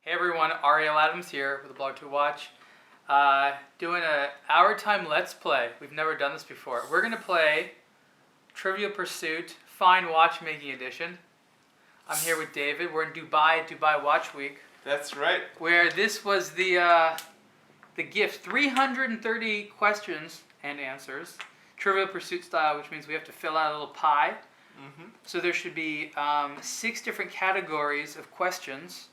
Hey everyone, Ariel Adams here with aBlogtoWatch. Doing a HourTime Let's Play. We've never done this before. We're going to play Trivial Pursuit Fine Watchmaking Edition. I'm here with David. We're in Dubai Watch Week. That's right. Where this was the gift. 330 questions and answers. Trivial Pursuit style, which means we have to fill out a little pie. Mm-hmm. So there should be 6 different categories of questions.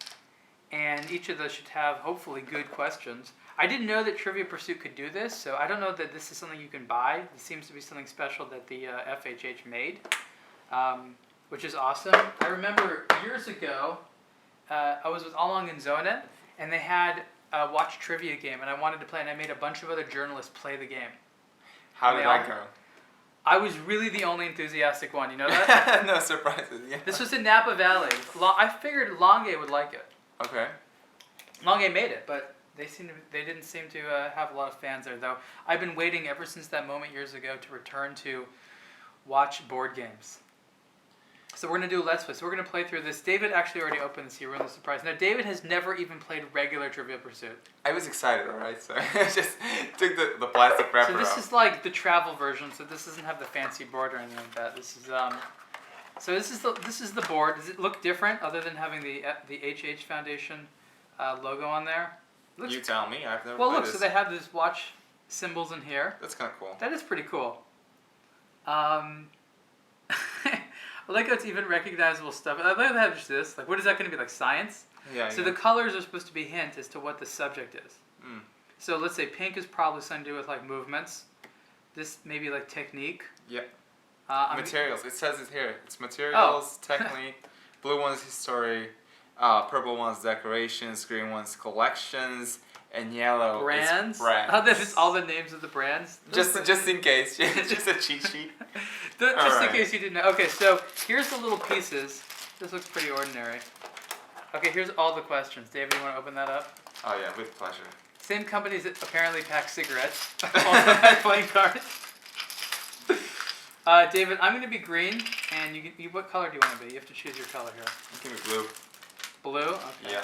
And each of those should have, hopefully, good questions. I didn't know that Trivial Pursuit could do this, so I don't know that this is something you can buy. It seems to be something special that the FHH made, which is awesome. I remember years ago, I was with Along and Zona, and they had a watch trivia game, and I wanted to play, and I made a bunch of other journalists play the game. How did that go? I was really the only enthusiastic one, you know that? No surprises, yeah. This was in Napa Valley. I figured Longue would like it. Okay. Longue made it, but they didn't seem to have a lot of fans there, though. I've been waiting ever since that moment years ago to return to watch board games. So we're going to do a Let's Play. So we're going to play through this. David actually already opened this. He ruined the surprise. Now, David has never even played regular Trivial Pursuit. I was excited, alright, so I just took the plastic wrapper So this off. is like the travel version, so this doesn't have the fancy board or anything like that. This is so this is the board. Does it look different other than having the HH Foundation logo on there? Looks, You tell me, I've never well, played look, this. so they have these watch symbols in here. That's kind of cool. That is pretty cool. I like how it's even recognizable stuff. I like how they have just this. Like, what is that going to be, like science? Yeah, So yeah. the colors are supposed to be a hint as to what the subject is. Mm. So let's say pink is probably something to do with like movements. This maybe like technique. Yep. Materials. It says it here. It's materials, technique. Blue one's history. Purple one's decorations. Green one's collections. And yellow Brands? is brands. Oh, this is all the names of the brands? Just in case. Just a cheat sheet. Just in case you didn't know. Okay, so here's the little pieces. This looks pretty ordinary. Okay, here's all the questions. David, you want to open that up? Oh yeah, with pleasure. Same companies that apparently pack cigarettes also have playing cards. David, I'm going to be green, and you what color do you want to be? You have to choose your color here. Give me blue. Blue? Okay. Yeah.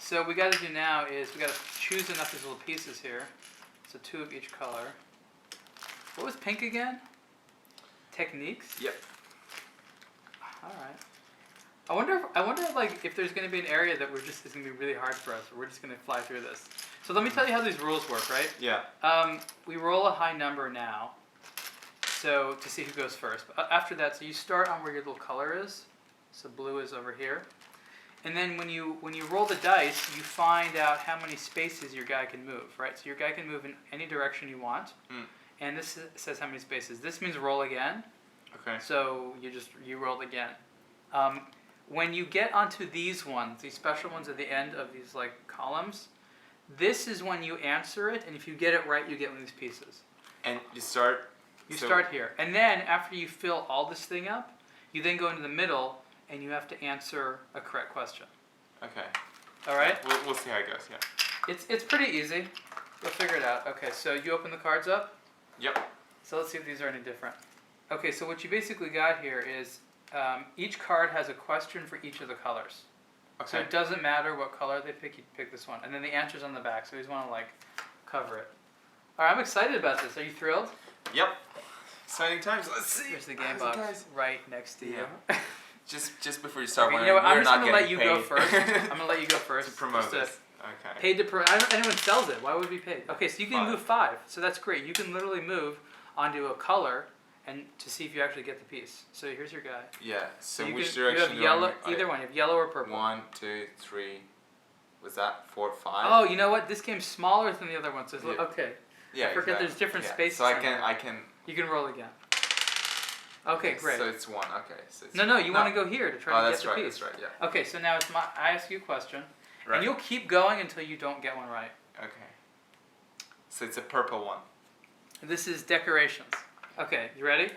So what we got to do now is we got to choose enough of these little pieces here. So 2 of each color. What was pink again? Techniques? Yep. All right. I wonder if there's going to be an area that it's going to be really hard for us, or we're just going to fly through this. So let me tell you how these rules work, right? Yeah. We roll a high number now, so to see who goes first. But after that, so you start on where your little color is. So blue is over here. And then when you roll the dice, you find out how many spaces your guy can move, right? So your guy can move in any direction you want. Mm. And this says how many spaces. This means roll again. Okay. So you roll again. When you get onto these ones, these special ones at the end of these like columns, this is when you answer it, and if you get it right, you get one of these pieces. And you start. You start here, and then after you fill all this thing up, you then go into the middle, and you have to answer a correct question. Okay. All right. We'll see how it goes. Yeah. It's pretty easy. You'll figure it out. Okay, so you open the cards up. Yep. So let's see if these are any different. Okay, so what you basically got here is each card has a question for each of the colors. Okay. So it doesn't matter what color they pick, you pick this one. And then the answer's on the back, so you just want to like cover it. All right, I'm excited about this. Are you thrilled? Yep. Exciting times. Let's see. There's the game box right next to you. Yeah. Just before you start, Okay, you know what? I'm just gonna let you go paid. first. I'm gonna let you go first. To promote Just this. Okay. Paid to promote. I don't anyone sells it. Why would we pay? Okay, so you can 5. move 5. So that's great. You can literally move onto a color and to see if you actually get the piece. So here's your guy. Yeah. So you which can, direction? you have yellow. do I Either one. You have yellow or purple. 1, 2, 3. Was that 4, 5? Oh, you know what? This game's smaller than the other one. So it's Yeah. okay. Yeah. I forget there's different spaces. So I in there. can. You can roll again. Okay, great. So it's 1. Okay. So it's No, you want to go here to try to get the piece. That's right. Yeah. Okay, so now it's I ask you a question, Right. and you'll keep going until you don't get one right. Okay. So it's a purple one. This is decorations. Okay, you ready?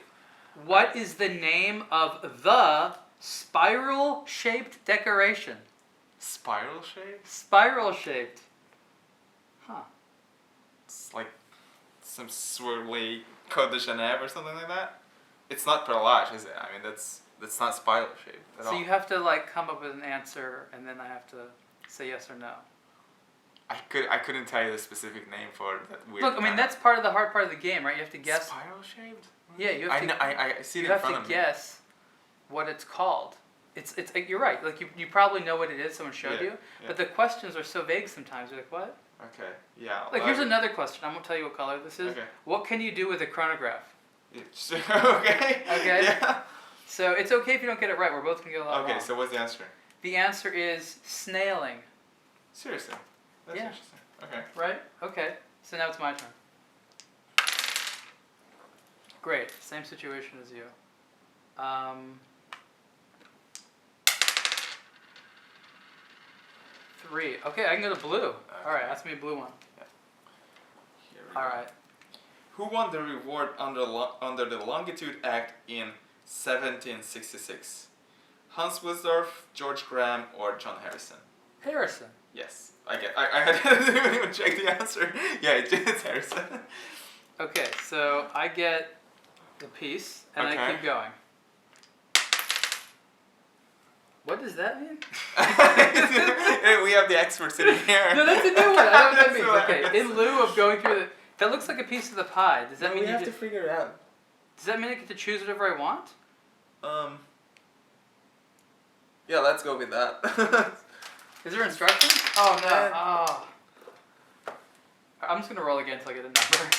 What is the name of the spiral-shaped decoration? Spiral shape? Spiral-shaped. Huh. It's like some swirly Côte de Genève or something like that. It's not perlage, is it? I mean, that's not spiral shaped at all. So you have to like come up with an answer, and then I have to say yes or no. I couldn't tell you the specific name for that weird. Look, I mean that's part of the hard part of the game, right? You have to guess. Spiral shaped. Yeah, you have to. I see it you in have front to of me. guess what it's called. It's you're right. Like you probably know what it is. Someone showed you, but the questions are so vague sometimes. You're like, what? Okay. Yeah. Like here's another question. I'm gonna tell you what color this is. Okay. What can you do with a chronograph? Okay. Okay. Yeah. So it's okay if you don't get it right. We're both gonna get a lot wrong. Okay. So what's the answer? The answer is snailing. Seriously. That's Yeah. interesting. Okay. Right? Okay. So now it's my turn. Great. Same situation as you. 3. Okay, I can go to blue. Okay. Alright, ask me a blue one. Here we go. Alright. Who won the reward under the Longitude Act in 1766? Hans Wilsdorf, George Graham, or John Harrison? Harrison. Yes. I didn't even check the answer. Yeah, it's Harrison. Okay, so I get the piece, and I Okay. keep going. What does that mean? We have the expert sitting here. No, that's a new one. I don't know what that means. That's Okay, in lieu of going through the... That looks like a piece of the pie. Does that mean we you have just, to figure it out. Does that mean I get to choose whatever I want? Yeah, let's go with that. Is there instructions? Oh, no. Oh. I'm just going to roll again until I get a number.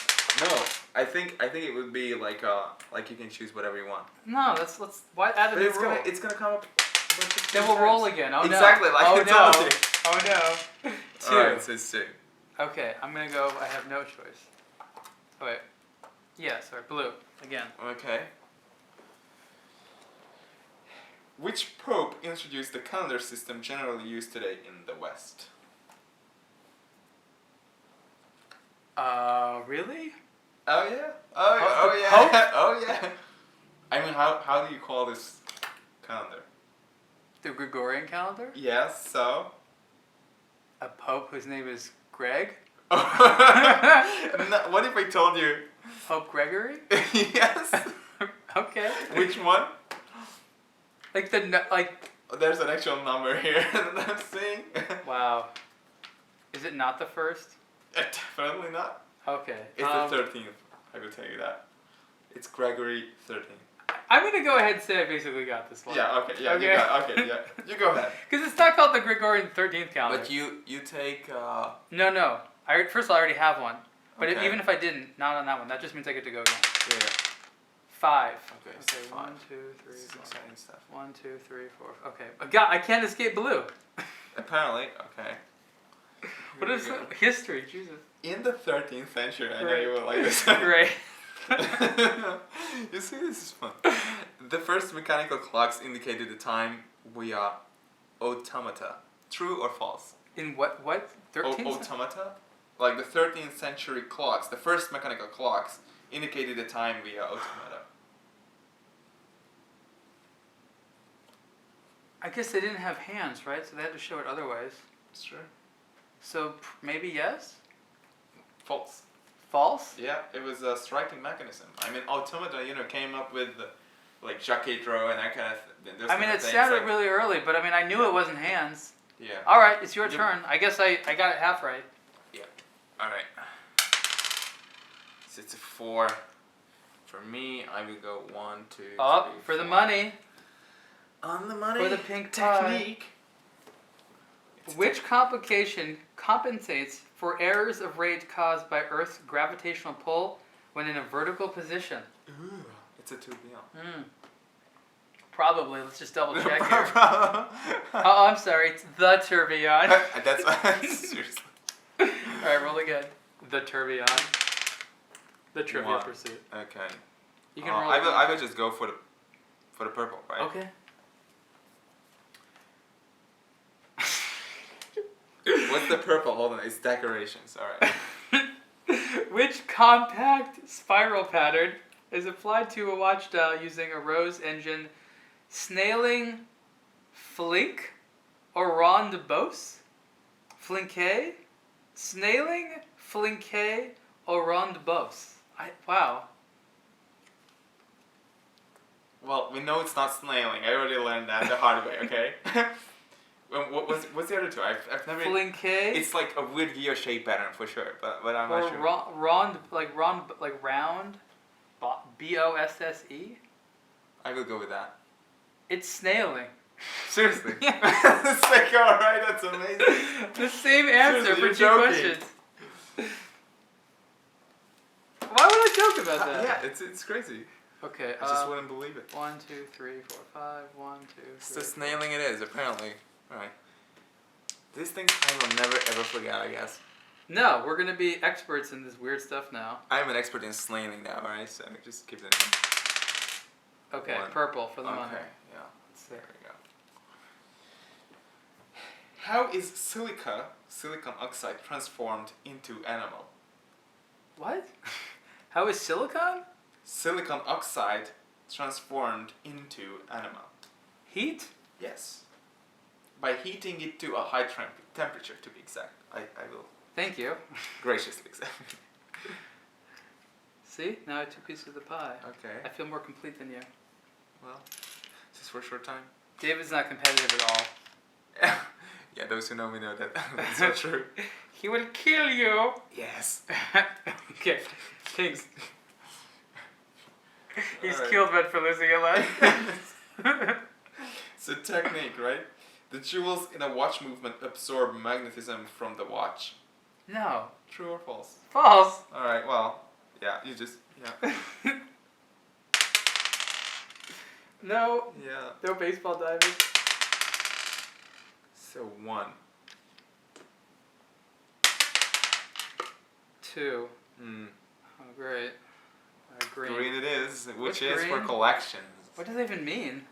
No, I think it would be like you can choose whatever you want. No, let's why add a But new it's rule? gonna come up. A bunch of Then we'll times. roll again. Oh Exactly, no. like oh I no. told you. Oh no. 2. Alright, so it's 2. Okay, I'm gonna go. I have no choice. Oh wait. Yeah, sorry. Blue again. Okay. Which pope introduced the calendar system generally used today in the West? Really? Oh yeah. The Yeah. Pope? Oh yeah. I mean, how do you call this calendar? The Gregorian calendar? Yes. So. A pope whose name is Greg? No, what if I told you? Pope Gregory? Yes. Okay. Which one? Like. There's an actual number here that I'm seeing. Wow. Is it not the first? Definitely not. Okay. It's the 13th. I will tell you that. It's Gregory 13th. I'm gonna go ahead and say I basically got this one. Yeah. Okay. Yeah. Okay. You got. Okay. Yeah. You go ahead. Because it's not called the Gregorian 13th calendar. But you take. No. First of all, I already have one. But Okay. even if I didn't, not on that one. That just means I get to go again. Yeah. 5. Okay. So 5. 1, 2, 3, This is 4. exciting stuff. 1, 2, 3, 4. Okay. I can't escape blue. Apparently. Okay. What Here is we go. history? Jesus. In the 13th century, I know Right. you will like this. Great. You see, this is fun. The first mechanical clocks indicated the time via automata. True or false? In what? 13th? Automata? Like the 13th century clocks, the first mechanical clocks indicated the time via automata. I guess they didn't have hands, right? So they had to show it other ways. It's true. So maybe yes? False. False? Yeah, it was a striking mechanism. I mean, automata, came up with like Jacques Draw and that kind of thing. I mean, it sounded really early, but I mean, I knew it wasn't hands. Yeah. All right, it's your Yep. turn. I guess I got it half right. All right. So it's a 4. For me, I would go 1, 2, Up 3, for the 4. money. On the money. For the pink pie. technique. Which complication compensates for errors of rate caused by Earth's gravitational pull when in a vertical position? Ooh, it's a 2BL. Probably. Let's just double check here. Oh, I'm sorry. It's the tourbillon. That's seriously. All right, roll again. The tourbillon. The Trivial 1. Pursuit. Okay. You can roll. I will just go for the purple, right? Okay. What's the purple? Hold on, it's decorations. All right. Which compact spiral pattern is applied to a watch dial using a rose engine snailing flink or ronde bosse? Flinke? Snailing, flinke, or ronde bosse? Wow. Well, we know it's not snailing. I already learned that the hard way, okay? What's the other two? I've never. Flinke. It's like a weird gear shape pattern for sure, but I'm or not sure. round, round. BOSSE. I will go with that. It's snailing. Seriously. Yeah. It's like, alright, that's amazing. The same answer Seriously, for 2 you're joking. questions. Why would I joke about that? Yeah, it's crazy. Okay. I just wouldn't believe it. 1, 2, 3, 4, 5. 1, 2, 3. It's the snailing it is, apparently. Alright. These things I will never ever forget, I guess. No, we're gonna be experts in this weird stuff now. I'm an expert in snailing now, alright? So just keep it in. Okay, 1. purple for the money. Okay, yeah. Let's see. There we go. How is silicon oxide, transformed into animal? What? How is silicon? Silicon oxide transformed into animal. Heat? Yes. By heating it to a high temperature, to be exact. I will Thank you. graciously accept. See? Now I have 2 pieces of the pie. I Okay. feel more complete than you. Well, this is for a short time. David's not competitive at all. Yeah, those who know me know that that's so true. He will kill you. Yes. Okay. Thanks. He's Alright. killed men for losing a life. It's a technique, right? The jewels in a watch movement absorb magnetism from the watch. No. True or false? False. Alright, well, yeah, you just, yeah. No. Yeah. No baseball diamonds. So 1. 2. Mm. Oh, great. Green. Green it is, which What's is for green? collections. What does that even mean?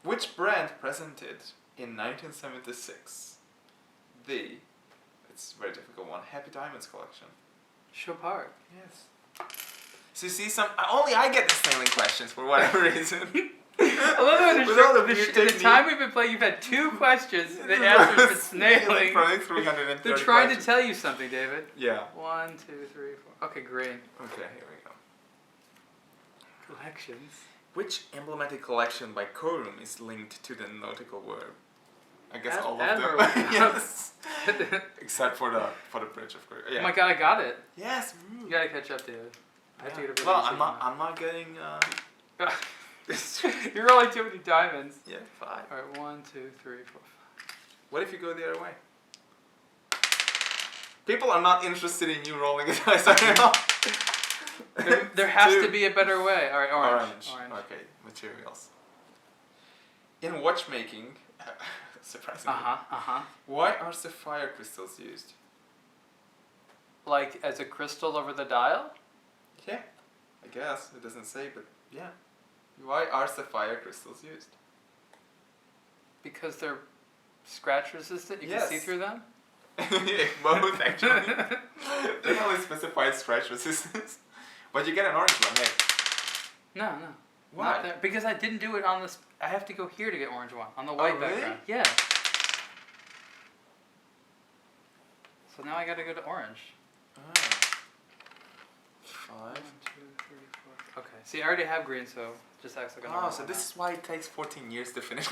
Which brand presented in 1976 the, it's a very difficult one, Happy Diamonds collection? Chopard. Yes. So you see only I get the snailing questions for whatever reason. I love how With all the the weird the time we've been playing, you've had 2 questions. The answer's been snailing. Probably 330 They're trying questions. to tell you something, David. Yeah. 1, 2, 3, 4. Okay, green. Okay, here we go. Collections. Which emblematic collection by Corum is linked to the nautical word? I guess all of Admiral. them. Yes. Except for the bridge, of course. Yeah. Oh my god, I got it. Yes. You gotta catch up, David. I have to get a really Well, easy I'm not getting. You're rolling too many diamonds. Yeah, 5. Alright, 1, 2, 3, 4. What if you go the other way? People are not interested in you rolling a dice. There has to be a better way. Alright, orange. Okay, materials. In watchmaking, surprisingly, why are sapphire crystals used? Like as a crystal over the dial? Yeah, I guess. It doesn't say, but yeah. Why are sapphire crystals used? Because they're scratch resistant? You can see through them? Yeah, both actually. They only specify scratch resistance. But you get an orange one, hey. No. Why? Not there. Because I didn't do it on this. I have to go here to get orange one. On the white really? background. Yeah. So now I gotta go to orange. 5. 1, 2, 3, 4. Okay. See, I already have green, so just acts like a normal Oh, so one this now. is why it takes 14 years to finish.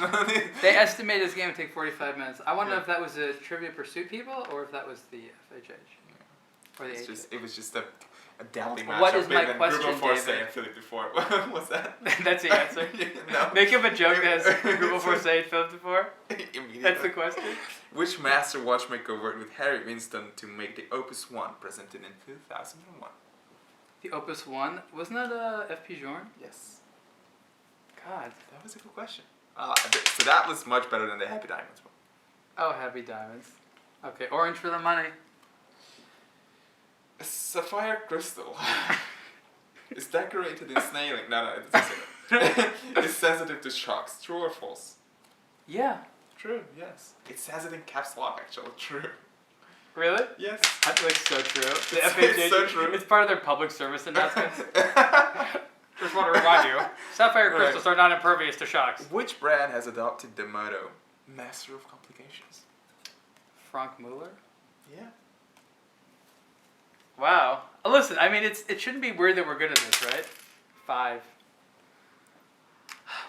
They estimated this game would take 45 minutes. I wonder Yeah. if that was the Trivia Pursuit people or if that was the FHH. Or the It was just a daily match. What is my question, Google Force David? and Philip before. What's that? That's the answer? No. Make up a joke that has Google Force 8 filmed before? Immediately. That's the question? Which master watchmaker worked with Harry Winston to make the Opus 1 presented in 2001? The Opus 1? Wasn't that FP Journe? Yes. God. That was a good question. So that was much better than the Happy Diamonds one. Oh, Happy Diamonds. Okay, orange for the money. A sapphire crystal is decorated in snailing. No, it doesn't say that. It's sensitive to shocks. True or false? Yeah. True, yes. It says it in caps lock, actually. True. Really? Yes. That's like so true. The It's FHH, so true. It's part of their public service announcements. Just want to remind you, sapphire crystals are not impervious to shocks. Which brand has adopted the motto, Master of Complications? Frank Mueller? Yeah. Wow. Listen, I mean, it shouldn't be weird that we're good at this, right? 5.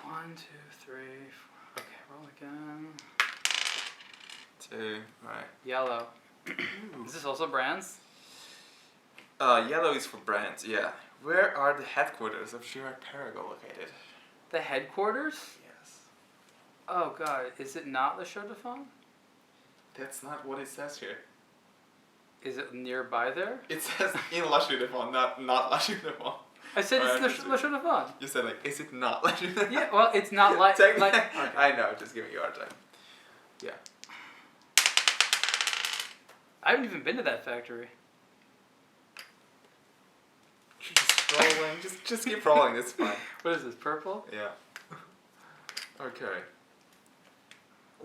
1, 2, 3, 4. Okay, roll again. 2. Right. Yellow. Is this also brands? Yellow is for brands, yeah. Where are the headquarters of Girard Perregaux located? The headquarters? Yes. Oh god, is it not Le Chaux de Fonds? That's not what it says here. Is it nearby there? It says in La Chaux de Fonds, not La Chaux de Fonds. I said Alright, it's Le Chaux de Fonds. You said like, is it not La Chaux de Fonds? Yeah, well, it's not like... Technically, okay. I know, just giving you a hard time. Yeah. I haven't even been to that factory. Keep scrolling. just keep rolling, it's fine. What is this, purple? Yeah. Okay.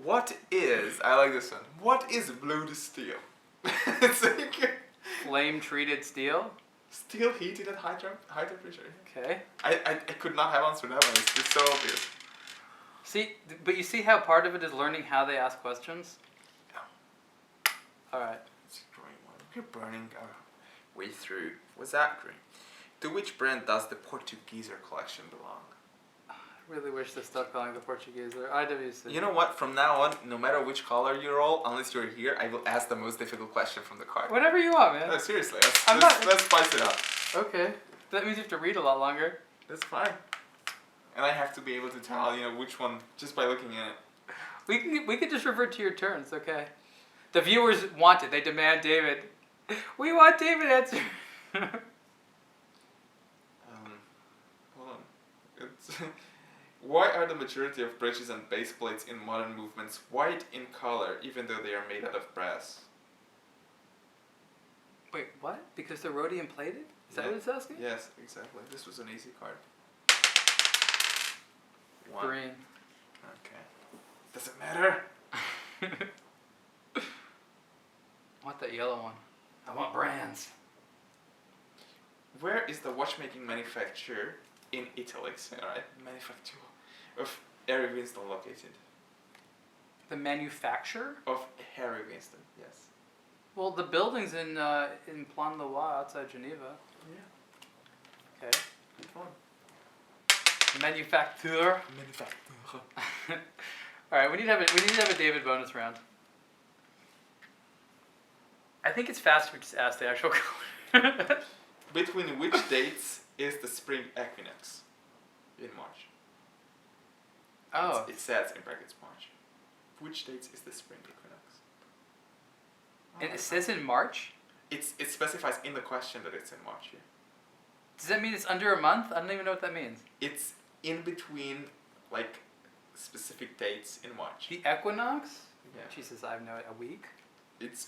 What is, I like this one, what is blue to steel? It's like Flame-treated steel? steel heated at high temperature. Okay. I could not have answered that one, it's just so obvious. See, but you see how part of it is learning how they ask questions? Yeah. Alright. It's a green one. We're burning our way through. What's that green? To which brand does the Portugueser collection belong? I really wish they stopped calling the Portuguese or IWC. You know what? From now on, no matter which color you roll, unless you're here, I will ask the most difficult question from the card. Whatever you want, man. No, seriously. I'm Let's spice it up. Okay. That means you have to read a lot longer. That's fine. And I have to be able to tell, which one just by looking at it. We could just revert to your turns, okay? The viewers want it. They demand David. We want David answer. Hold on. It's why are the majority of bridges and base plates in modern movements white in color, even though they are made out of brass? Wait, what? Because they're rhodium plated? Is that what it's asking? Yes, exactly. This was an easy card. 1. Green. Okay. Does it matter? I want that yellow one. I want brands. Where is the watchmaking manufacturer in Italy? Alright, manufacturer of Harry Winston located. The manufacturer? Of Harry Winston, yes. Well, the building's in Plan-le-Roi outside Geneva. Yeah. Okay. Good one. Manufacturer. Manufacturer. All right, we need to have a David bonus round. I think it's faster if we just ask the actual color. Between which dates is the spring equinox? In March. Oh. It says in brackets March. Which dates is the spring equinox? And it says in March? It specifies in the question that it's in March. Yeah. Does that mean it's under a month? I don't even know what that means. It's in between, like, specific dates in March. The equinox? Yeah. Jesus, I have no a week. It's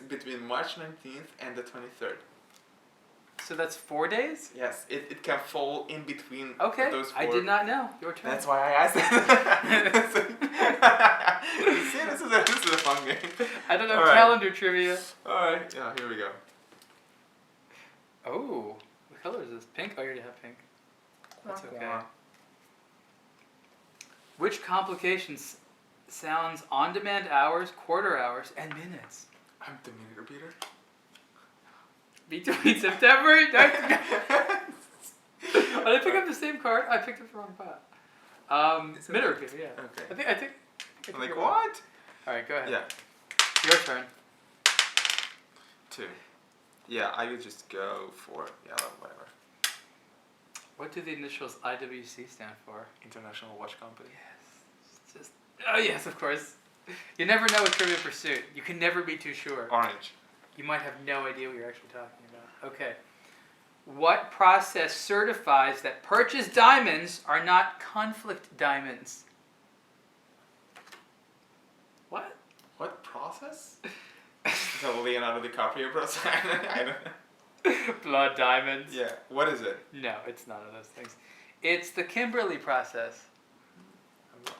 between March 19th and the 23rd. So that's 4 days? Yes, it can fall in between Okay, those 4. I did not know. Your turn. That's why I asked it. You see, this is a fun game. I don't know All right. calendar trivia. Alright, yeah, here we go. Oh, what color is this? Pink? Oh, you already have pink. That's okay. Which complications sounds on-demand hours, quarter hours, and minutes? I'm the minute repeater. Between September and... Oh, did I pick up the same card? I picked up the wrong pot. Minute repeater, yeah. Okay. I think I'm like, you're what? right. Alright, go ahead. Yeah. Your turn. 2. Yeah, I would just go for yellow, whatever. What do the initials IWC stand for? International Watch Company. Yes. It's just... Oh, yes, of course. You never know with Trivial Pursuit. You can never be too sure. Orange. You might have no idea what you're actually talking about. Okay. What process certifies that purchased diamonds are not conflict diamonds? What? What process? The Leonardo DiCaprio process? I don't know. Blood diamonds? Yeah, what is it? No, it's none of those things. It's the Kimberley process.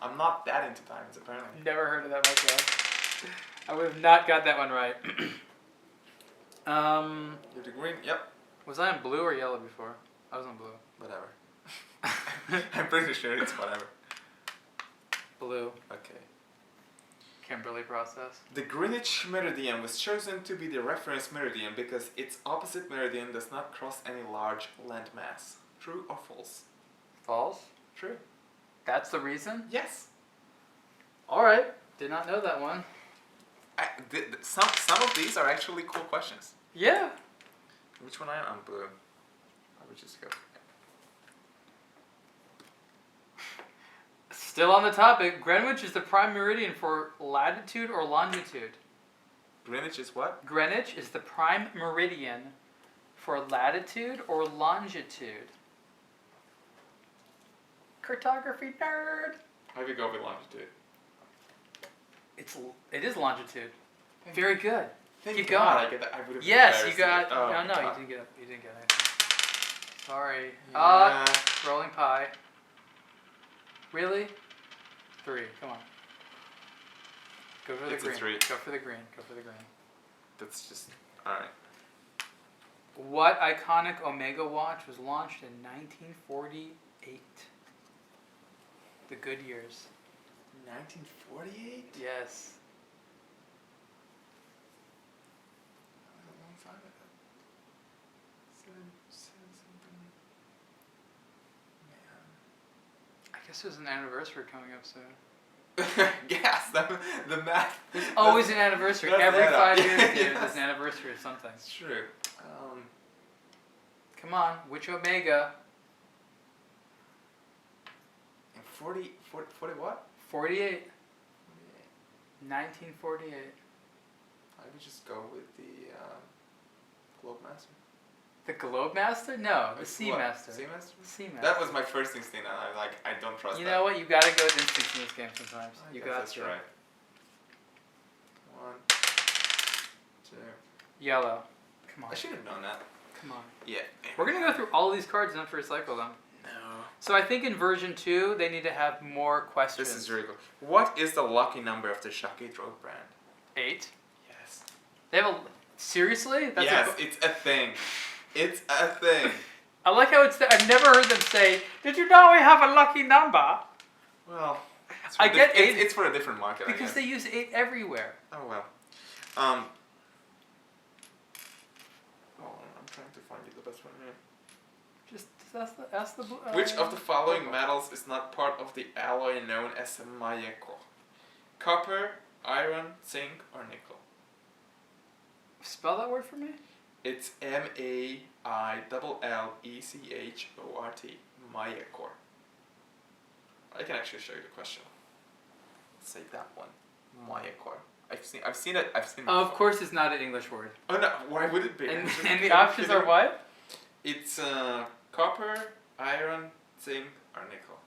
I'm not that into diamonds, apparently. Never heard of that myself. I would have not got that one right. You're the green, yep. Was I on blue or yellow before? I was on blue. Whatever. I'm pretty sure it's whatever. Blue. Okay. Kimberley process. The Greenwich Meridian was chosen to be the reference meridian because its opposite meridian does not cross any large landmass. True or false? False? True. That's the reason? Yes. Alright. Did not know that one. Some of these are actually cool questions. Yeah. Which one I am? I'm blue. I would just go. Still on the topic, Greenwich is the prime meridian for latitude or longitude? Greenwich is what? Greenwich is the prime meridian for latitude or longitude? Cartography nerd. I would go with longitude. It is longitude. Very good. Thank Keep God going. I get that. I would have Yes, you got. Oh, no, God. you didn't get anything. Sorry. Yeah. Rolling pie. Really? 3. Come on. Go for the It's a green. 3. Go for the green. Go for the green. That's just alright. What iconic Omega watch was launched in 1948? The good years. 1948? Yes. That was a long time ago. Something. Man. I guess there's an anniversary coming up soon. Yes, the math. There's always an anniversary. That's Every that 5 up. years, dude, Yes. there's an anniversary of something. It's true. Come on, which Omega? In 40 what? 48. 1948. I would just go with the Globemaster. The Globemaster? No, the It's Seamaster. Seamaster? Seamaster. That was my first instinct, and I don't trust You that. know what? You gotta go with instincts in this game sometimes. I You guess got that's to. right. 1, 2. Yellow. Come on. I should have known that. Come on. Yeah. We're gonna go through all of these cards and have to recycle them. No. So I think in version 2 they need to have more questions. This is really cool. What is the lucky number of the Shake Drove brand? 8. Yes. They have a. Seriously? Yes, it's a thing. It's a thing. I like how it's. I've never heard them say, "Did you know we have a lucky number?" Well, I get 8 It's for a different market. I because guess. they use 8 everywhere. Oh well. I'm trying to find you the best one here. Just ask the. Which of the following metals is not part of the alloy known as a mayeco? Copper, iron, zinc, or nickel? Spell that word for me. It's MAILLECHORT. Mayeco. I can actually show you the question. Let's say that one. Mayeco. I've seen it. Oh, before. of course, it's not an English word. Oh no! Why would it be? And the options are what? It's copper, iron, zinc, or nickel.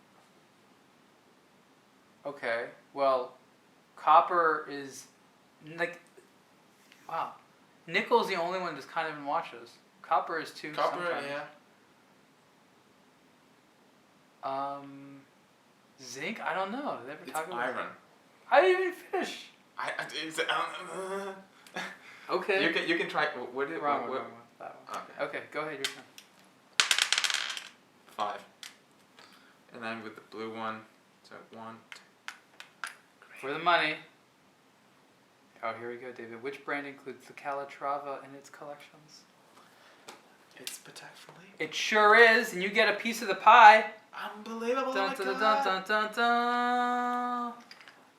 Okay. Well, copper is like. Wow. Nickel's the only one that's kind of in watches. Copper is too. Copper, sometimes. yeah. Zinc? I don't know. Did they ever It's talk about iron. I didn't even finish. Okay. You can try. What did Wrong one. That one. Okay. Okay, go ahead. Your turn. 5. And I'm with the blue one. So 1. For the money. Oh, here we go, David. Which brand includes the Calatrava in its collections? It's Patek Philippe. It sure is, and you get a piece of the pie. Unbelievable! Dun, dun, dun, dun, dun, dun.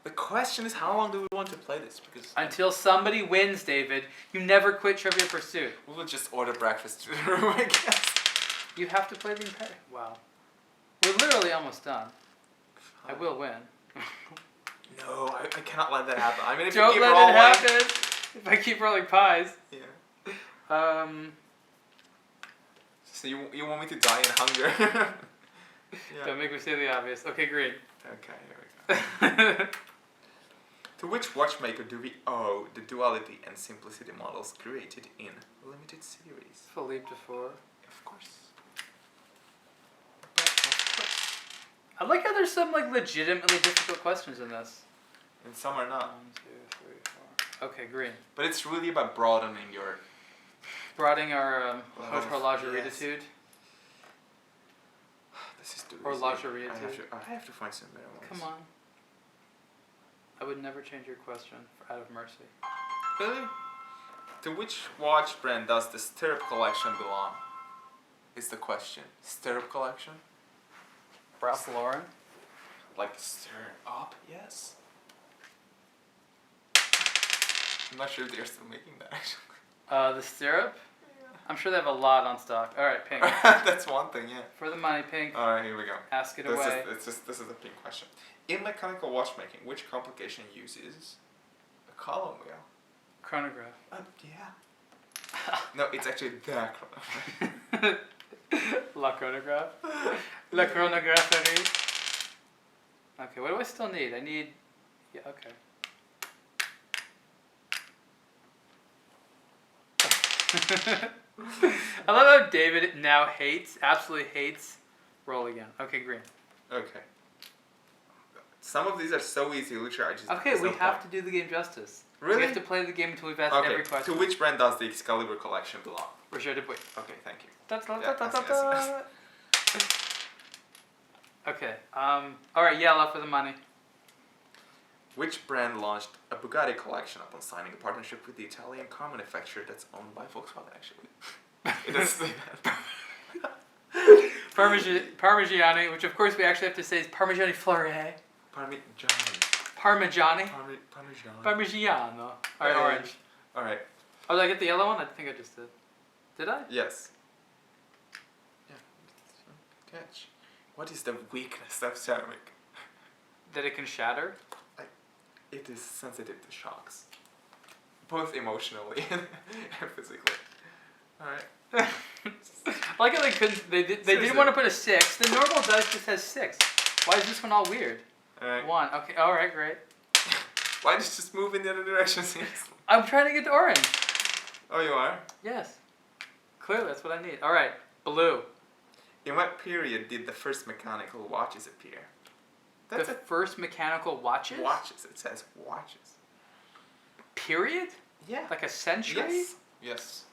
The question is, how long do we want to play this? Because Until somebody wins, David. You never quit Trivia Pursuit. we'll just order breakfast to the room, I guess. You have to play the imperative. Wow. We're literally almost done. I will win. No, I cannot let that happen. I mean, if Don't you keep let rolling, it happen. If I keep rolling pies. Yeah. So you want me to die in hunger? Yeah. Don't make me say the obvious. Okay, great. Okay, here we go. To which watchmaker do we owe the duality and simplicity models created in limited series? Philippe Dufour. Of course. But of course. I like how there's some like legitimately difficult questions in this. And some are not. 1, 2, 3, 4. Okay, green. But it's really about broadening your... Broadening our Oh, Hotel Longitude. This is too Or easy. Longitude. I have to find some better ones. Come on. I would never change your question out of mercy. Really? To which watch brand does the stirrup collection belong? Is the question. Stirrup collection? Ralph Lauren. Like stir up? Yes. I'm not sure they're still making that actually. The syrup? I'm sure they have a lot on stock. All right, pink. That's one thing, yeah. For the money, pink. All right, here we go. Ask it away. This is a pink question. In mechanical watchmaking, which complication uses a column wheel? Chronograph. Yeah. No, it's actually the chronograph. La chronograph. La chronographerie. Okay, what do I still need? I need. Yeah. Okay. I love how David now absolutely hates. Roll again. Okay, green. Okay. Some of these are so easy, literally. I just. Okay, we have to do the game justice. Really? We have to play the game until we've asked every question. To which brand does the Excalibur collection belong? Roger Dupuy. Okay, thank you. Yes. Okay. All right. Yellow for the money. Which brand launched a Bugatti collection upon signing a partnership with the Italian car manufacturer that's owned by Volkswagen? Actually, it doesn't say that. Parmigiani, which of course we actually have to say is Parmigiani Flore. Parmigiani. Parmigiano. All right, orange. All right. Oh, did I get the yellow one? I think I just did. Did I? Yes. Yeah. Catch. What is the weakness of ceramic? That it can shatter? It is sensitive to shocks. Both emotionally and physically. Alright. I like how they couldn't. They didn't want to put a 6. The normal dice just has 6. Why is this one all weird? Alright. 1. Okay. All right. Great. Why did you just move in the other direction? Seriously? I'm trying to get to orange. Oh, you are? Yes. Clearly, that's what I need. All right. Blue. In what period did the first mechanical watches appear? The first mechanical watches? Watches. It says watches. Period? Yeah. Like a century? Yes.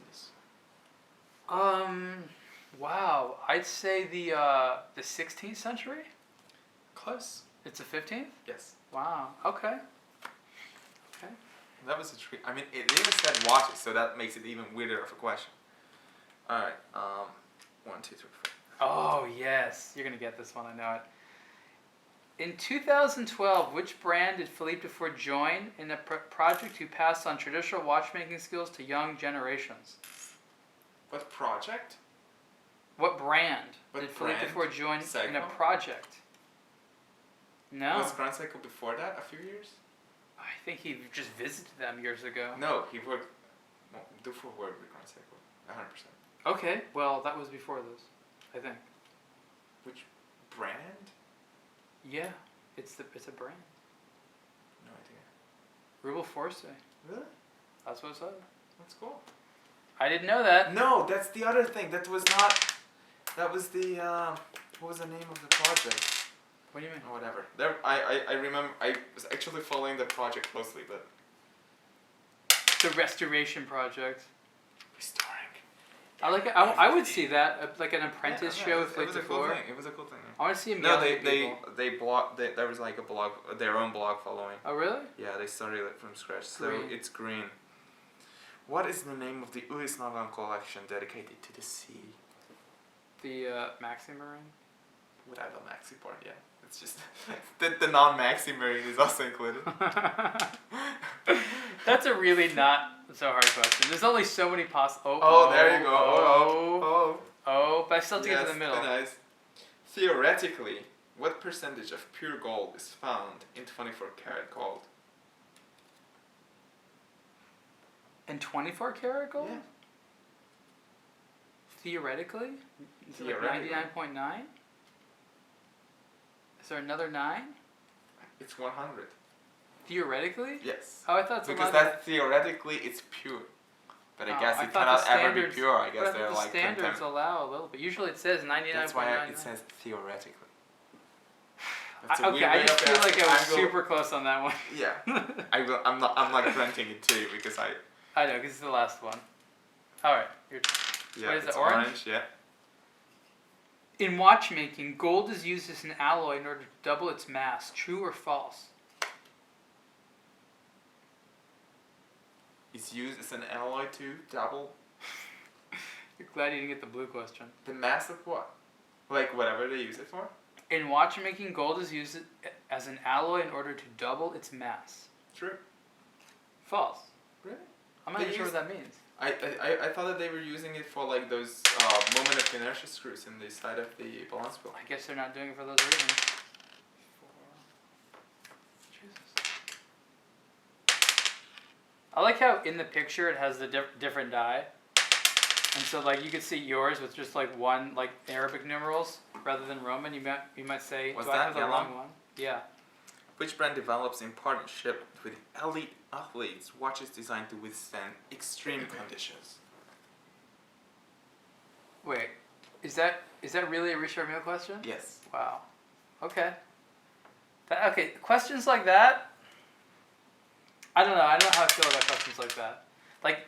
Wow. I'd say the 16th century? Close. It's the 15th? Yes. Wow. Okay. That was a treat. I mean, it even said watches, so that makes it even weirder of a question. Alright. 1, 2, 3, 4. Oh, yes. You're going to get this one. I know it. In 2012, which brand did Philippe Dufour join in a project to pass on traditional watchmaking skills to young generations? What project? What brand What did Philippe Dufour join Seiko? in a project? No. Was Grand Seiko before that? A few years? I think he just visited them years ago. No, he worked. Well, Dufour worked with Grand Seiko. 100%. Okay, well, that was before this, I think. Which brand? Yeah, it's a brand. No idea. Rubel Force. Really? That's what it said. That's cool. I didn't know that. No, that's the other thing. That was not. That was the. What was the name of the project? What do you mean? Or whatever. There, I remember. I was actually following the project closely, but. The restoration project. Restoring. I like it. I would see that like an apprentice show with Philippe Dufour. It was a cool thing. I want to see him. No, yelling at people. there was like a blog, their own blog following. Oh really? Yeah, they started it from scratch. So Green. it's green. What is the name of the Ulyss Nagant collection dedicated to the sea? The Maxi Marine. Without a maxi part, yeah. It's just the non-maxi marine is also included. That's a really not so hard question. There's only so many possible. Oh, there you go. Oh, but I still have to get to the middle. Nice. Theoretically, what percentage of pure gold is found in 24-karat gold? In 24 karat gold? Yeah. Theoretically? Is it like Theoretically. 99.9? Is there another 9? It's 100. Theoretically? Yes. Oh, I thought Because that theoretically it's pure. But I guess I it thought cannot the ever be standards- pure. I But guess I they're thought like the standards allow a little bit. Usually it says 99.9. That's why it says theoretically. That's a Okay, weird I way just of feel like asking. I was will- super close on that one. Yeah. I'm not granting it to you because I. I know, because it's the last one. Alright, your Yeah. What is it, it's orange? Yeah. In watchmaking, gold is used as an alloy in order to double its mass. True or false? It's used as an alloy to double You're glad you didn't get the blue question. the mass of what? Like whatever they use it for? In watchmaking, gold is used as an alloy in order to double its mass. True. False. Really? I'm not They even sure use- what that means. I thought that they were using it for like those moment of inertia screws in the side of the balance wheel. I guess they're not doing it for those reasons. Jesus. I like how in the picture it has the different die. And so like you could see yours with just like one like Arabic numerals rather than Roman. You might say, Was do I that have the yellow? wrong one? Yeah. Which brand develops in partnership with elite athletes watches designed to withstand extreme conditions? Wait. Is that really a Richard Mille question? Yes. Wow. Okay. Okay, questions like that, I don't know how I feel about questions like that. Like,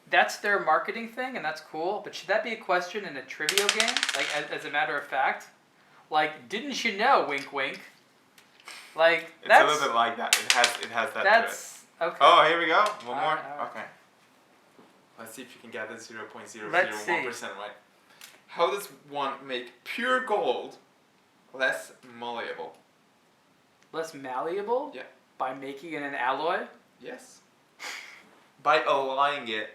that's their marketing thing, and that's cool, but should that be a question in a trivia game? Like, as a matter of fact? Like, didn't you know, wink wink? Like, It's that's... a little bit like that. It has that That's... to it. Okay. Oh, here we go. One more? Alright. Okay. Let's see if you can get that 0.001% Let's right. How does one make pure gold less malleable? Less malleable? Yeah. By making it an alloy? Yes. By allying it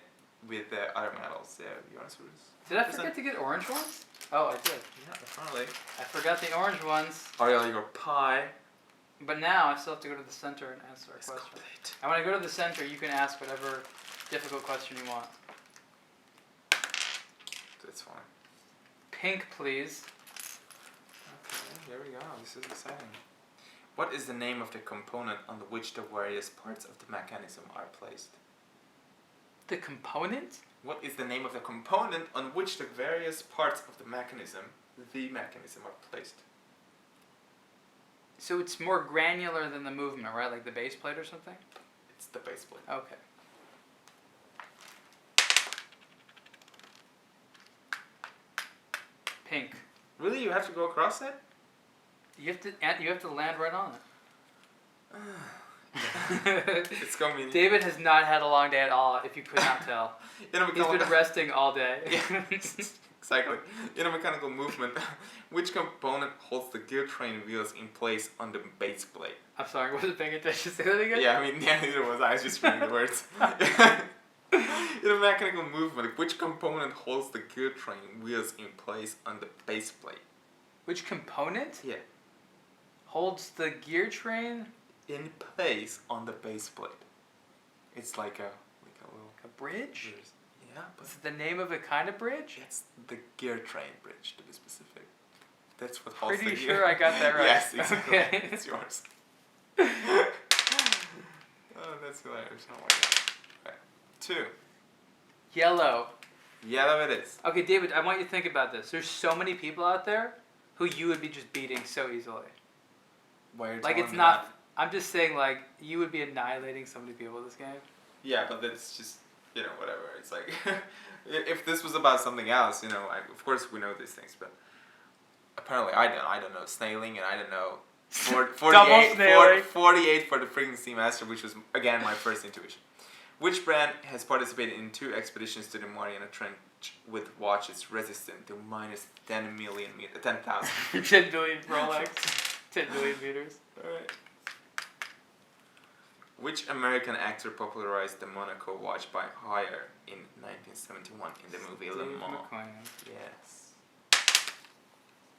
with the other metals. Yeah, the answer is... Did I forget to get orange ones? Oh, I did. Yeah, apparently. I forgot the orange ones. Ariel, your pie But now I still have to go to the center and answer a is question. complete. And when I go to the center, you can ask whatever difficult question you want. That's fine. Pink, please. Okay, here we go. This is exciting. What is the name of the component on which the various parts of the mechanism are placed? The component? What is the name of the component on which the various parts of the mechanism are placed? So it's more granular than the movement, right? Like the base plate or something? It's the base plate. Okay. Pink. Really? You have to go across it? You have to land right on it. It's gonna be... David has not had a long day at all, if you could not tell. He's been resting all day. Yeah, exactly. In a mechanical movement, which component holds the gear train wheels in place on the base plate? I'm sorry, wasn't paying attention. Say that again? Yeah, I mean, yeah, neither was I. I was just reading the words. In a mechanical movement, which component holds the gear train wheels in place on the base plate? Which component Yeah. holds the gear train? In place on the base plate. It's like a little... A bridge? Yeah, but Is it the name of a kind of bridge? it's the gear train bridge, to be specific. That's what holds Pretty the sure gear. I got that right. Yes, exactly. Okay. It's yours. Oh, that's hilarious. Oh my god. Right. 2. Yellow. Yellow it is. Okay, David, I want you to think about this. There's so many people out there who you would be just beating so easily. Why are you Like, telling it's me not... that? I'm just saying, like, you would be annihilating so many people in this game. Yeah, but that's just, whatever. It's like, if this was about something else, of course we know these things, but apparently I don't know snailing, and I don't know 48 snailing. 48 for the freaking Seamaster, which was, again, my first intuition. Which brand has participated in 2 expeditions to the Mariana Trench with watches resistant to minus 10,000 10 billion Rolex. 10 billion meters. Alright. Which American actor popularized the Monaco watch by hire in 1971 in the movie Le Mans? Yes.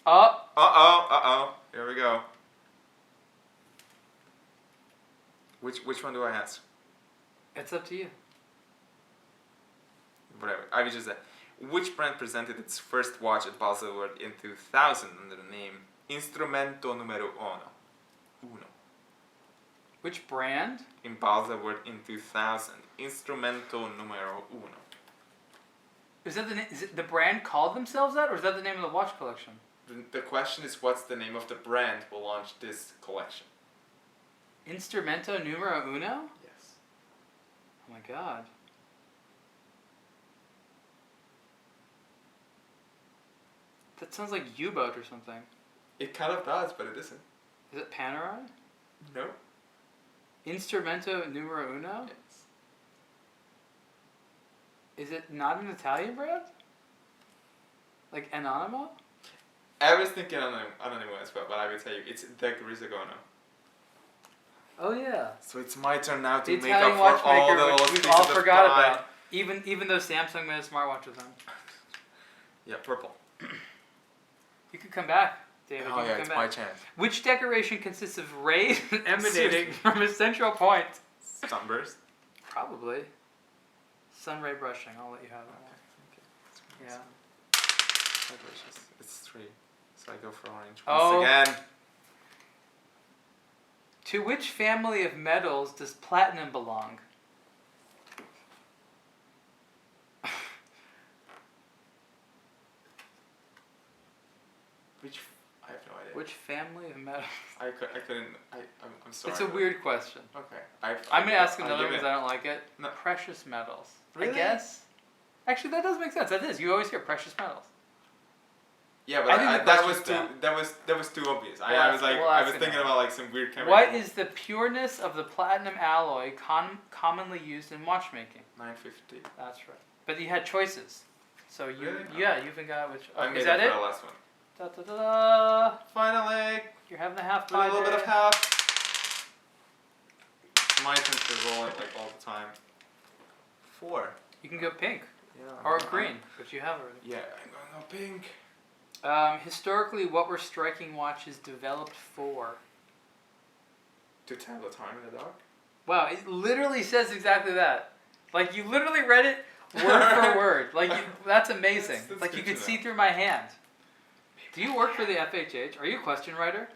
Oh! Uh-oh. Here we go. Which one do I ask? It's up to you. Whatever. I was just say, which brand presented its first watch at Basel World in 2000 under the name Instrumento Numero Uno? Which brand? In Basel World in 2000, Instrumento Numero Uno. Is it the brand called themselves that, or is that the name of the watch collection? The question is, what's the name of the brand who launched this collection? Instrumento Numero Uno? Yes. Oh my god. That sounds like U-boat or something. It kind of does, but it isn't. Is it Panerai? No. Instrumento Numero Uno? Yes. Is it not an Italian brand? Like Anonimo? I was thinking Anonimo as well, but I will tell you, it's the Grisagono. Oh yeah. So it's my turn now to The make up Italian for all watchmaker, the little which we've pieces all of forgot pie. about. Even though Samsung made a smartwatch with them. Yeah, purple. You could come back, David. Oh you yeah, could it's come my back. chance. Which decoration consists of rays emanating Seriously. from a central point? Sunburst. Probably. Sun ray brushing. I'll let you have that. Yeah. It's 3. So I go for orange Oh. once again. To which family of metals does platinum belong? I have no idea. Which family of metals? I couldn't. I'm sorry. It's a but- weird question. Okay. I'm gonna ask I'll another give one because I don't like it. No. Precious metals. Really? I guess. Actually, that does make sense. That is. You always hear precious metals. Yeah, I but think the that question's was too. bad. That was too obvious. We'll I was ask- like, we'll I ask was it thinking now. about like some weird chemical. What is the pureness of the platinum alloy commonly used in watchmaking? 950. That's right. But you had choices. So you, Really? yeah, you even got which. I is made that it it? for the last one. Da, da, da, da. Finally, You're having a half a pie little bit day. of half. My turn to roll it like all the time. 4. You can go pink Yeah. or green, which you have already. Yeah, I'm going to go pink. Historically, what were striking watches developed for? To tell the time in the dark. Wow, it literally says exactly that. Like you literally read it word for word. Like that's amazing. That's like good you to could see know. through my hand. Do you work for the FHH? Are you a question writer?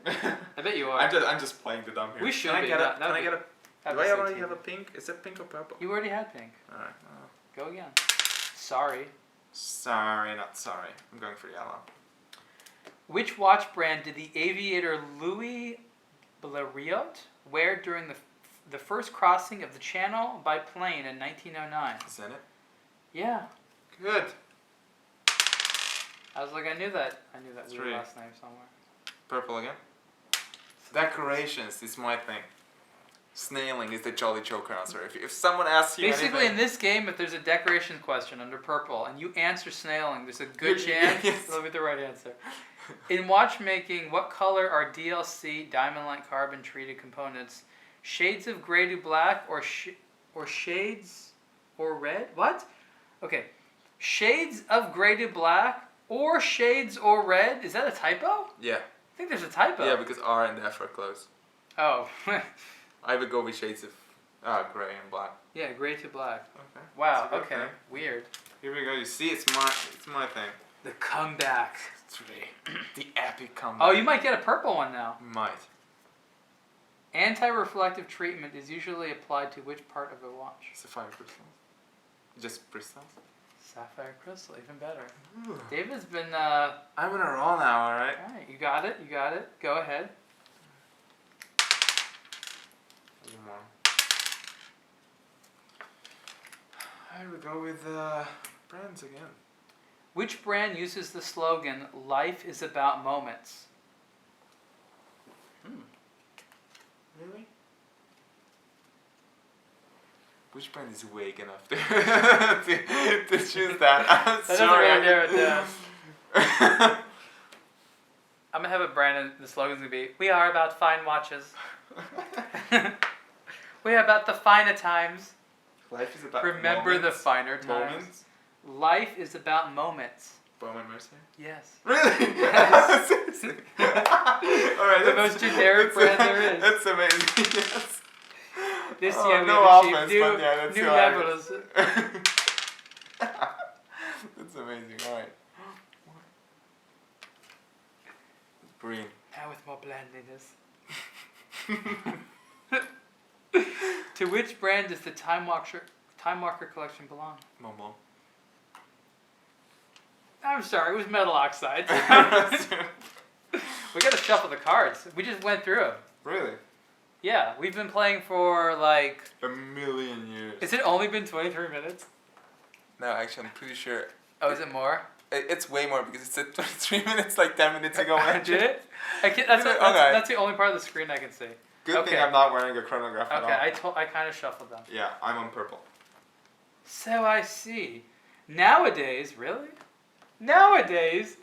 I bet you are. I'm just playing the dumb here. We should Can I be. get That- a? that Can would I be- get a? That'd Do be I so already TV. have a pink? Is it pink or purple? You already had pink. Alright. Go again. Sorry. Sorry, not sorry. I'm going for yellow. Which watch brand did the aviator Louis Blériot wear during the first crossing of the Channel by plane in 1909? Is that it? Yeah. Good. I was like, I knew that weird Three. last name somewhere. Purple again. Decorations is my thing. Snailing is the Jolly Joker answer. If someone asks you Basically, in anything, this game, if there's a decoration question under purple and you answer snailing, there's a good chance Yes. it'll be the right answer. In watchmaking, what color are DLC diamond-like carbon treated components? Shades of gray to black or shades or red? What? Okay. Shades of gray to black or shades or red? Is that a typo? yeah, I think there's a typo. yeah, because R and F are close. Oh. I would go with shades of gray and black. Yeah, gray to black. Okay. Wow, That's a good okay. thing. Weird. Here we go. You see, it's my thing. The comeback. 3. The epic comeback. Oh, you might get a purple one now. Might. Anti-reflective treatment is usually applied to which part of a watch? Sapphire crystals. Just crystals. Sapphire crystal, even better. Ooh. David's been, I'm on a roll now, alright? alright, you got it. Go ahead. One more. I would go with brands again. Which brand uses the slogan, "Life is about moments"? Really? Which brand is awake enough to choose that? I'm That doesn't sorry. really narrow it down. I'm gonna have a brand and the slogan's gonna be, "We are about fine watches." We are about the finer times. Life is about Remember the moments. finer times. Moments. Life is about moments. Bowman Mercer. Yes. Really? Yes. Seriously? Alright, The that's- most generic brand there is. That's amazing. Yes. This Oh, year we no have offense, achieved but yeah, that's new hilarious. levels. That's amazing. Alright. Green. Now with more blandness. To which brand does the Time Marker collection belong? Momo. I'm sorry, it was metal oxide. We gotta shuffle the cards. We just went through them. Really? Yeah, we've been playing for like... A million years. Has it only been 23 minutes? No, actually, I'm pretty sure. Oh, is it more? It's way more because it said 23 minutes like 10 minutes ago. When I Did it? Okay. That's the only part of the screen I can see. Good Okay. thing I'm not wearing a chronograph at all. Okay, I kind of shuffled them. Yeah, I'm on purple. So I see. Nowadays, really? Nowadays,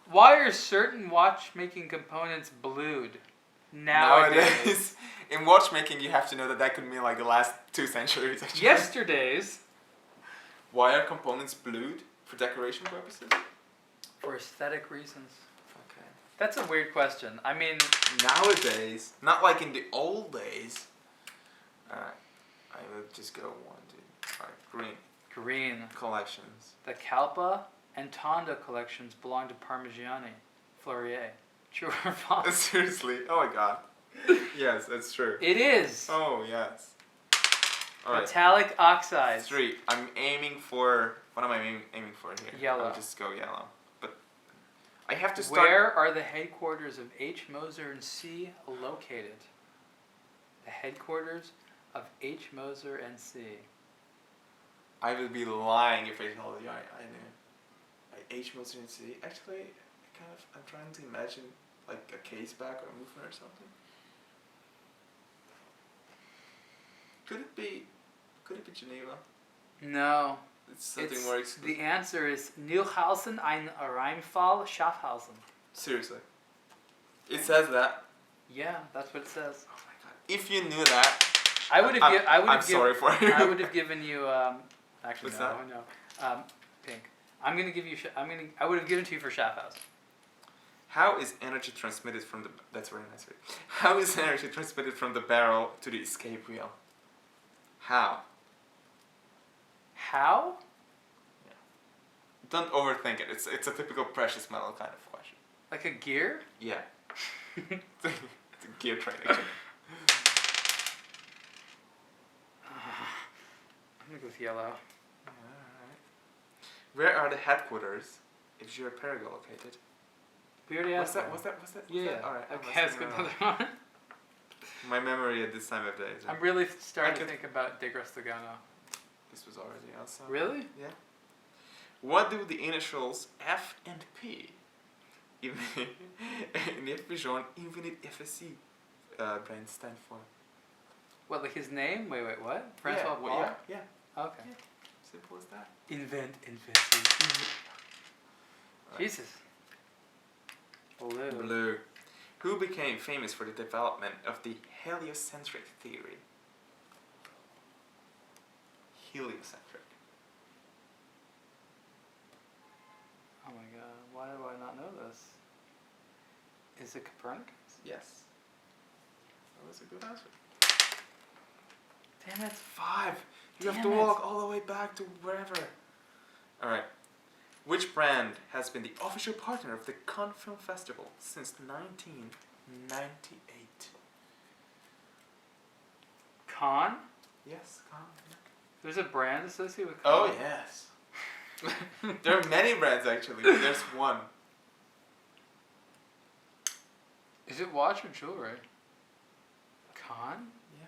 why are certain watchmaking components blued? Nowadays. In watchmaking, you have to know that could mean like the last 2 centuries. Actually. Yesterday's. Why are components blued? For decoration purposes? For aesthetic reasons. Okay. That's a weird question. I mean... Nowadays, not like in the old days. Alright, I will just go 1, 2. Alright, green. Green. Collections. The Calpa and Tonda collections belong to Parmigiani Fleurier. True or false? Seriously? Oh my god. Yes, that's true. It is. Oh, yes. Alright. Metallic oxides. 3. I'm aiming for... What am I aiming for here? Yellow. I'll just go yellow. But I have to start... Where are the headquarters of H. Moser and C located? The headquarters of H. Moser and C. I would be lying if I told you I knew. H. Moser and C. Actually, I'm trying to imagine like a case back or a movement or something. Could it be Geneva? No. It's something more exclusive. The answer is Nilhausen ein Rheinfall Schaffhausen. Seriously. It says that. Yeah, that's what it says. Oh my god. If you knew that, I'm sorry for you. I would have given you actually What's no. Pink. I'm going to give you I would have given it to you for Schaffhausen. How is energy transmitted from the... That's very nice. How is energy transmitted from the barrel to the escape wheel? How? How? Yeah. Don't overthink it. It's a typical precious metal kind of question. Like a gear? Yeah. It's a gear train, actually. I'm going to go with yellow. Alright. Where are the headquarters of HourTime located? We already asked that. Was that? Yeah. Alright. Okay, let's go another one. My memory at this time of day is... I'm really starting to think about De Grostegano. This was already also... Really? Yeah. What do the initials F and P in the Vision Infinite FSC brand stand for? What, like his name? Wait, what? Francois Paul? Well, yeah. Okay. Yeah. Simple as that. Invent, invented. Jesus. Blue. Who became famous for the development of the heliocentric theory? Heliocentric. Oh my god, why do I not know this? Is it Copernicus? Yes. That was a good answer. Damn it. 5. You have Damn to it. walk all the way back to wherever. Alright. Which brand has been the official partner of the Cannes Film Festival since 1998? Cannes? Yes, Cannes. There's a brand associated with Oh, Cannes? yes. There are many brands actually, but there's one. Is it watch or jewelry? Cannes? Yeah.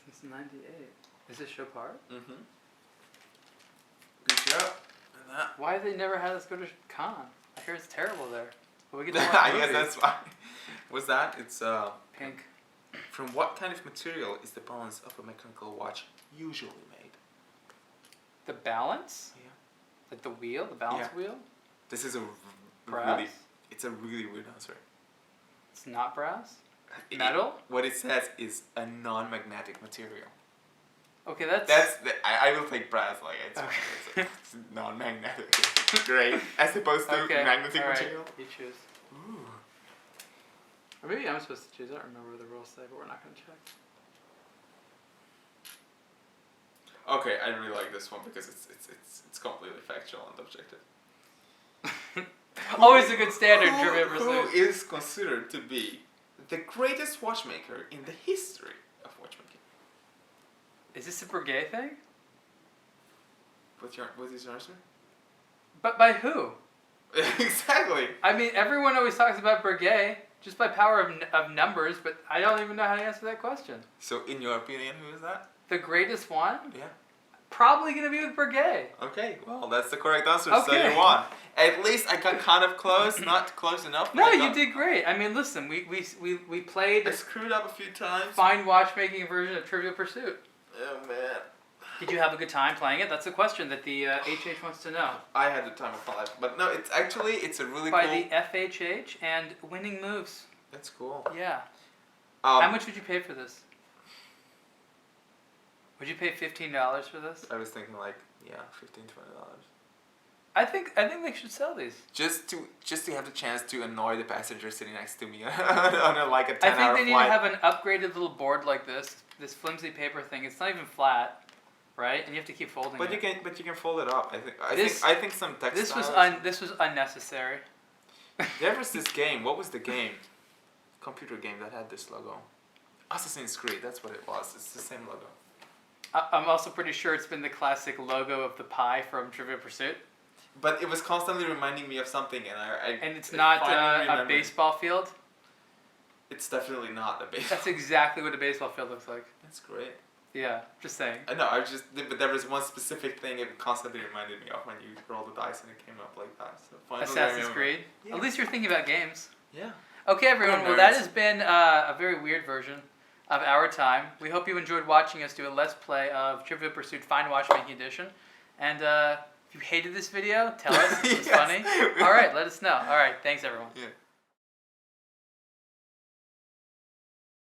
Since 98. Is it Chopard? Mm-hmm. Good job. And that. Why have they never had us go to Cannes? I hear it's terrible there. But we get to watch I guess movies. that's why. What's that? It's Pink. From what kind of material is the balance of a mechanical watch usually made? The balance? Yeah. Like the wheel? The balance Yeah. wheel? This is a Brass? really. It's a really weird answer. It's not brass? It- Metal? What it says is a non-magnetic material. Okay, that's... I will take brass, like it's, Okay. it's non-magnetic. Great. As opposed to Okay, magnetic alright, material. you choose. Ooh. Or maybe I'm supposed to choose. I don't remember what the rules say, but we're not going to check. Okay, I really like this one because it's completely factual and objective. Always a good standard, Trivia Who Pursuit. is considered to be the greatest watchmaker in the history of watchmaking? Is this a Breguet thing? What's his answer? But by who? Exactly. I mean, everyone always talks about Breguet just by power of numbers, but I don't even know how to answer that question. So, in your opinion, who is that? The greatest one? Yeah. Probably going to be with Breguet. Okay, well, that's the correct answer, so Okay. you won. At least I got kind of close, not close enough. No, but I you got- did great. I mean, listen, we played I a screwed up a few times. fine watchmaking version of Trivial Pursuit. Oh, man. Did you have a good time playing it? That's a question that the HH wants to know. I had the time of my life, but no, it's a really By cool. the FHH and winning moves. That's cool. Yeah. How much would you pay for this? Would you pay $15 for this? I was thinking like $15, $20. I think they should sell these. Just to have the chance to annoy the passenger sitting next to me on a like a 10-hour flight. I think they need to have an upgraded little board like this flimsy paper thing. It's not even flat, right? And you have to keep folding it. But you can fold it up. I think some textiles. This was unnecessary. There was this game. What was the game? Computer game that had this logo. Assassin's Creed. That's what it was. It's the same logo. I'm also pretty sure it's been the classic logo of the pie from Trivial Pursuit. But it was constantly reminding me of something, and it's not a baseball field. It's definitely not a baseball. That's exactly what a baseball field looks like. That's great. Yeah, just saying. I know. But there was one specific thing it constantly reminded me of when you roll the dice and it came up like that. So finally Assassin's Creed. Yeah. At least you're thinking about games. Yeah. Okay, everyone. Well, that has been a very weird version of Our Time. We hope you enjoyed watching us do a Let's Play of Trivial Pursuit Fine Watchmaking Edition. And if you hated this video, tell us. It was funny. All right, let us know. All right, thanks, everyone. Yeah.